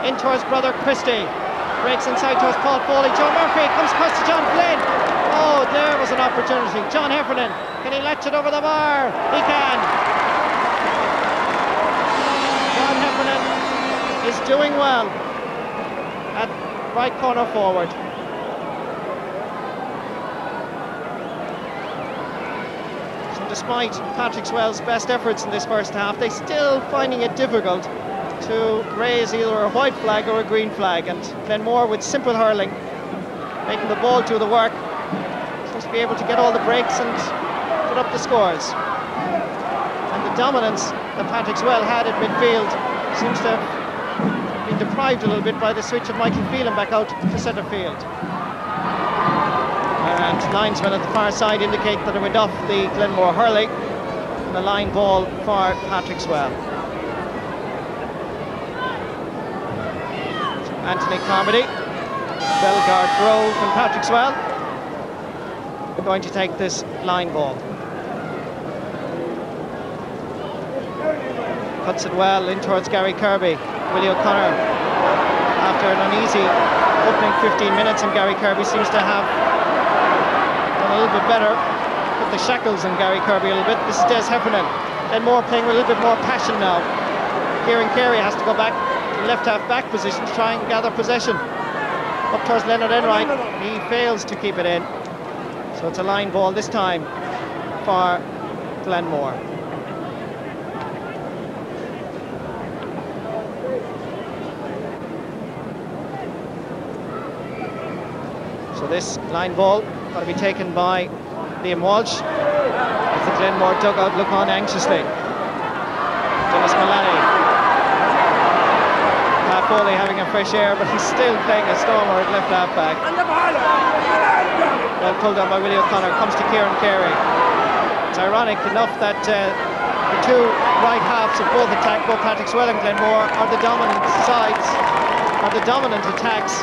in towards brother Christie. Breaks inside towards Paul Foley. Joe Murphy comes across to John Flynn. Oh, there was an opportunity. John Heffernan, can he latch it over the bar? He can. John Heffernan is doing well at right corner forward. So despite Patrick Swell's best efforts in this first half, they're still finding it difficult to raise either a white flag or a green flag, and Glenmore, with simple hurling, making the ball do the work, seems to be able to get all the breaks and put up the scores. And the dominance that Patrick Swell had at midfield seems to have been deprived a little bit by the switch of Michael Phelan back out to centre field. And linesmen at the far side indicate that it went off the Glenmore hurley, and a line ball for Patrick Swell. Anthony Carmody, Bellegarde Grove and Patrick Swell are going to take this line ball. Cuts it well in towards Gary Kirby. Willie O'Connor, after an uneasy opening 15 minutes, and Gary Kirby seems to have done a little bit better, put the shackles on Gary Kirby a little bit. This is Des Heffernan. Glenmore playing with a little bit more passion now. Kieran Carey has to go back to left half back position to try and gather possession. Up towards Leonard Enright, he fails to keep it in. So it's a line ball this time for Glenmore. So this line ball got to be taken by Liam Walsh as the Glenmore dugout look on anxiously. Dennis Mullally. Foley having a fresh air, but he's still playing a stormer at left half back. Well pulled on by Willie O'Connor, comes to Kieran Carey. It's ironic enough that the two right halves of both attack, both Patrick Swell and Glenmore, are the dominant sides, are the dominant attacks.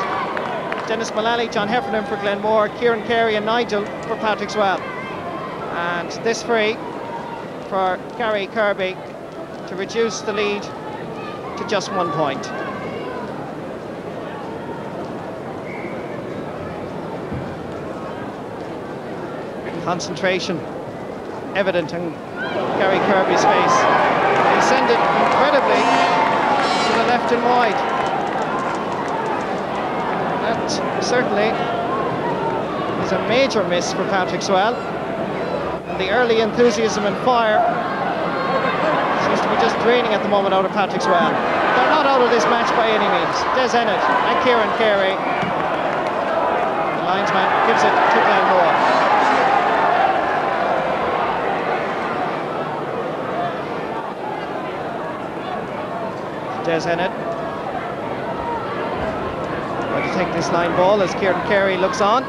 Dennis Mullally, John Heffernan for Glenmore, Kieran Carey and Nigel for Patrick Swell. And this free for Gary Kirby to reduce the lead to just 1 point. Concentration evident in Gary Kirby's face. He sent it incredibly to the left and wide. That certainly is a major miss for Patrick Swell, and the early enthusiasm and fire seems to be just draining at the moment out of Patrick Swell. They're not out of this match by any means. Des Ennett and Kieran Carey. The linesman gives it to Glenmore. Des Ennett going to take this line ball as Kieran Carey looks on.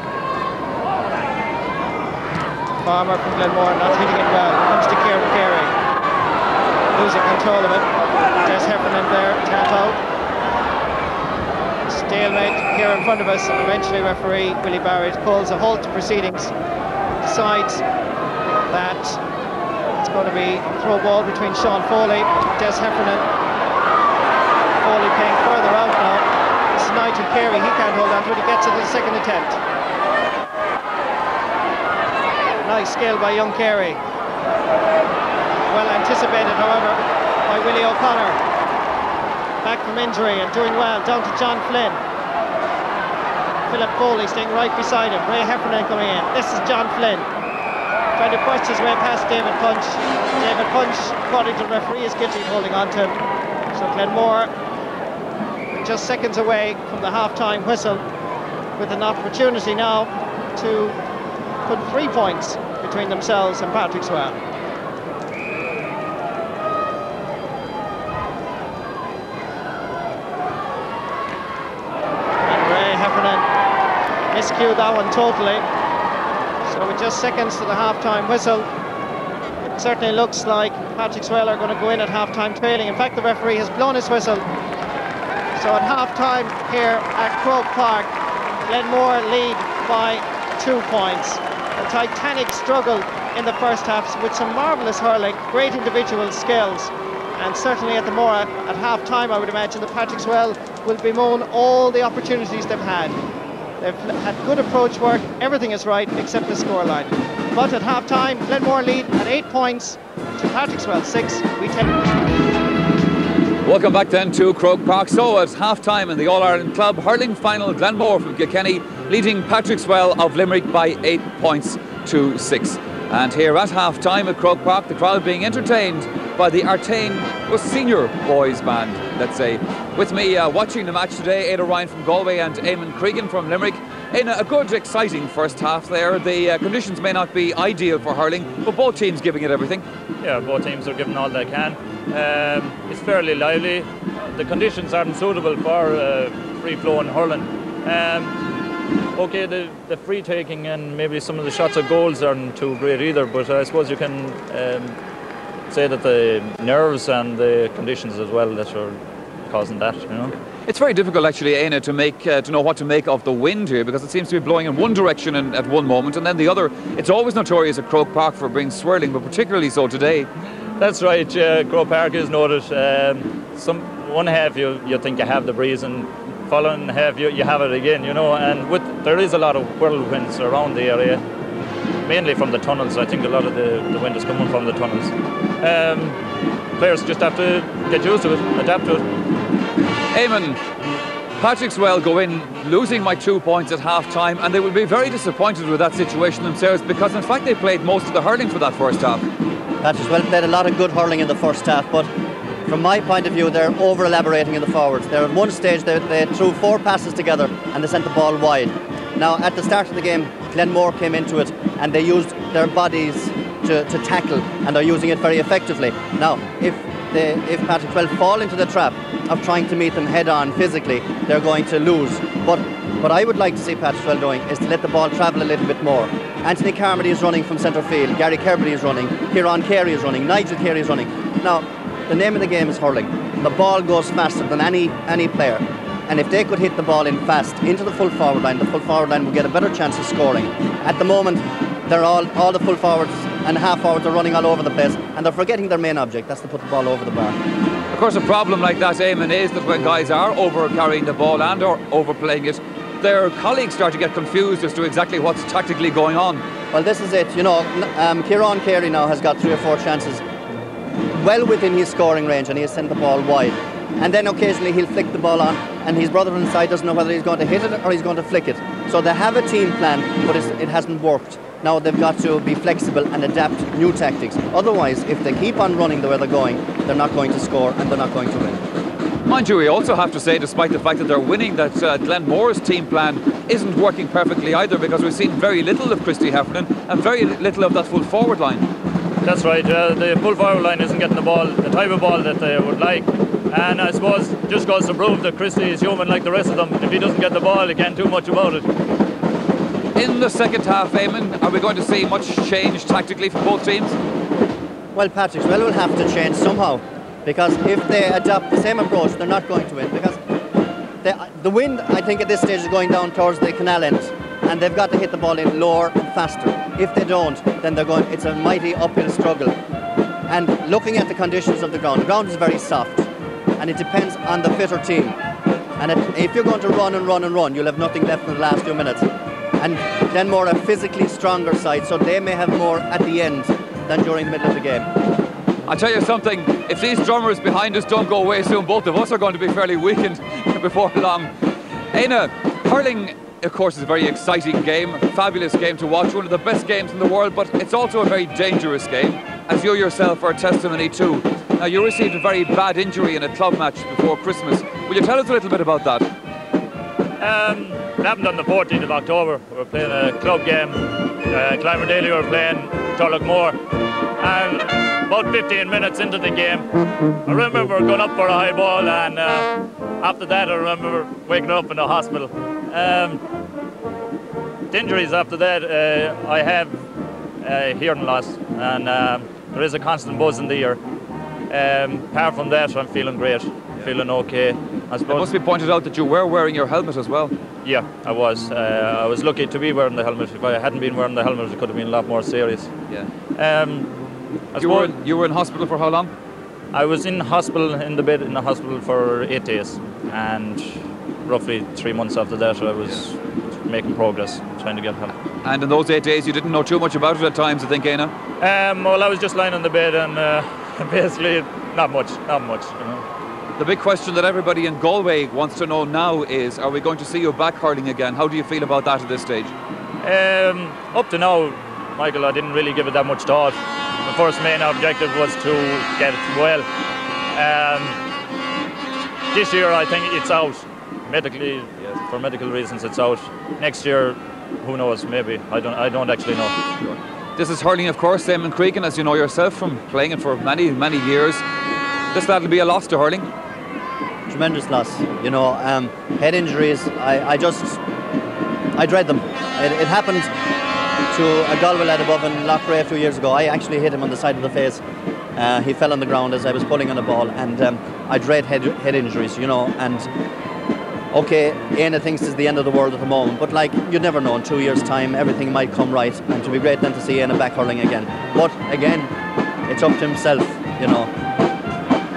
Farmer from Glenmore not hitting it well. Comes to Kieran Carey, losing control of it. Des Heffernan there, tap out. Stalemate here in front of us, and eventually referee Willie Barrett calls a halt to proceedings. Decides that it's going to be a throw ball between Sean Foley, Des Heffernan. Foley playing further out now. This is Nigel Carey, he can't hold on to it, he gets it at the second attempt. Nice skill by young Carey. Well anticipated, however, by Willie O'Connor. Back from injury and doing well, down to John Flynn. Philip Foley staying right beside him. Ray Heffernan coming in. This is John Flynn, trying to push his way past David Punch. David Punch, according to the referee, is guilty of holding on to him. So Glenmore just seconds away from the half-time whistle, with an opportunity now to put 3 points between themselves and Patrick Swell. And Ray Heffernan miscued that one totally. So with just seconds to the half-time whistle, it certainly looks like Patrick Swell are going to go in at half-time trailing. In fact, the referee has blown his whistle. So at half-time here at Croke Park, Glenmore lead by 2 points. A titanic struggle in the first half with some marvellous hurling, great individual skills, and certainly at the Mora at half-time I would imagine that Patrick Swell will bemoan all the opportunities they've had. They've had good approach work, everything is right except the scoreline. But at half-time, Glenmore lead at 8 points to Patrickswell 6. We take. Welcome back then to Croke Park. So at half-time in the All-Ireland Club hurling final, Glenmore from Kilkenny leading Patrickswell of Limerick by 8 points to 6. And here at half-time at Croke Park, the crowd being entertained by the Artane senior boys band, let's say. With me watching the match today, Ada Ryan from Galway and Eamon Cregan from Limerick. In a good, exciting first half there. The conditions may not be ideal for hurling, but both teams giving it everything. Yeah, both teams are giving all they can. It's fairly lively. The conditions aren't suitable for free-flowing hurling. Okay, the free taking and maybe some of the shots at goals aren't too great either, but I suppose you can say that the nerves and the conditions as well that are causing that, you know. It's very difficult actually, Aina, to know what to make of the wind here, because it seems to be blowing in one direction at one moment and then the other. It's always notorious at Croke Park for being swirling, but particularly so today. That's right, Croke Park is noted. One half you think you have the breeze, and following half you have it again, you know, and there is a lot of whirlwinds around the area, mainly from the tunnels. I think a lot of the wind is coming from the tunnels. Players just have to get used to it, adapt to it. Eamon, Patrickswell go in losing by 2 points at half-time, and they will be very disappointed with that situation themselves, because in fact they played most of the hurling for that first half. Patrickswell played a lot of good hurling in the first half, but from my point of view, they're over-elaborating in the forwards. At one stage, they threw 4 passes together and they sent the ball wide. Now, at the start of the game, Glenmore came into it and they used their bodies to tackle, and they're using it very effectively. Now, if Patrickswell fall into the trap of trying to meet them head-on physically, they're going to lose. But what I would like to see Patrickswell doing is to let the ball travel a little bit more. Anthony Carmody is running from centre field, Gary Kerbody is running, Kieran Carey is running, Nigel Carey is running. Now, the name of the game is hurling. The ball goes faster than any player. And if they could hit the ball in fast into the full forward line, the full forward line will get a better chance of scoring. At the moment, they're all the full forwards and half forwards are running all over the place, and they're forgetting their main object, that's to put the ball over the bar. Of course, a problem like that, Eamon, is that when guys are over-carrying the ball and or overplaying it, their colleagues start to get confused as to exactly what's tactically going on. Well, this is it, you know. Kieran Carey now has got 3 or 4 chances well within his scoring range, and he has sent the ball wide. And then occasionally he'll flick the ball on, and his brother inside doesn't know whether he's going to hit it or he's going to flick it. So they have a team plan, but it hasn't worked. Now they've got to be flexible and adapt new tactics. Otherwise, if they keep on running the way they're going, they're not going to score and they're not going to win. Mind you, we also have to say, despite the fact that they're winning, that Glenmore's team plan isn't working perfectly either, because we've seen very little of Christy Heffernan and very little of that full forward line. That's right, the full forward line isn't getting the ball, the type of ball that they would like. And I suppose just goes to prove that Christy is human like the rest of them. If he doesn't get the ball, he can't do much about it. In the second half, Eamon, are we going to see much change tactically for both teams? Well, Patrickswell will have to change somehow, because if they adopt the same approach, they're not going to win, because the wind, I think, at this stage is going down towards the canal end, and they've got to hit the ball in lower and faster. If they don't, then it's a mighty uphill struggle. And looking at the conditions of the ground is very soft, and it depends on the fitter team. And if you're going to run and run and run, you'll have nothing left in the last few minutes. And Glenmore a physically stronger side, so they may have more at the end than during the middle of the game. I'll tell you something, if these drummers behind us don't go away soon, both of us are going to be fairly weakened before long. Aina, hurling, of course, is a very exciting game, a fabulous game to watch, one of the best games in the world, but it's also a very dangerous game, as you yourself are a testimony to. Now, you received a very bad injury in a club match before Christmas. Will you tell us a little bit about that? It happened on the 14th of October. We were playing a club game. Clymer Daly were playing Tullochmore. And about 15 minutes into the game, I remember going up for a high ball, and after that I remember waking up in the hospital. The injuries after that, I have hearing loss, and there is a constant buzz in the ear. Apart from that, I'm feeling great, feeling okay. I suppose. It must be pointed out that you were wearing your helmet as well. Yeah, I was. I was lucky to be wearing the helmet. If I hadn't been wearing the helmet, it could have been a lot more serious. Yeah. You were in hospital for how long? I was in hospital, in the bed in the hospital for 8 days, and roughly 3 months after that I was making progress, trying to get help. And in those 8 days you didn't know too much about it at times, I think, Éanna? Well, I was just lying on the bed and basically not much, you know. The big question that everybody in Galway wants to know now is, are we going to see you back hurling again? How do you feel about that at this stage? Up to now, Michael, I didn't really give it that much thought. The first main objective was to get well. This year I think it's out. Medically, for medical reasons it's out. Next year, who knows, maybe. I don't actually know. Sure. This is hurling, of course, Eamon Cregan, as you know yourself from playing it for many, many years. That'll be a loss to hurling. Tremendous loss. You know, head injuries, I dread them. It happened to a Galway lad above in Loughrea a few years ago. I actually hit him on the side of the face. He fell on the ground as I was pulling on a ball, and I dread head injuries, you know. And okay, Éanna thinks it's the end of the world at the moment, but like, you'd never know, in 2 years' time everything might come right, and to be great then to see Éanna back hurling again. But again, it's up to himself, you know.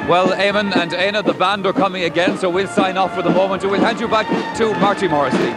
Well, Eamon and Éanna, the band are coming again, so we'll sign off for the moment and we'll hand you back to Marty Morrissey.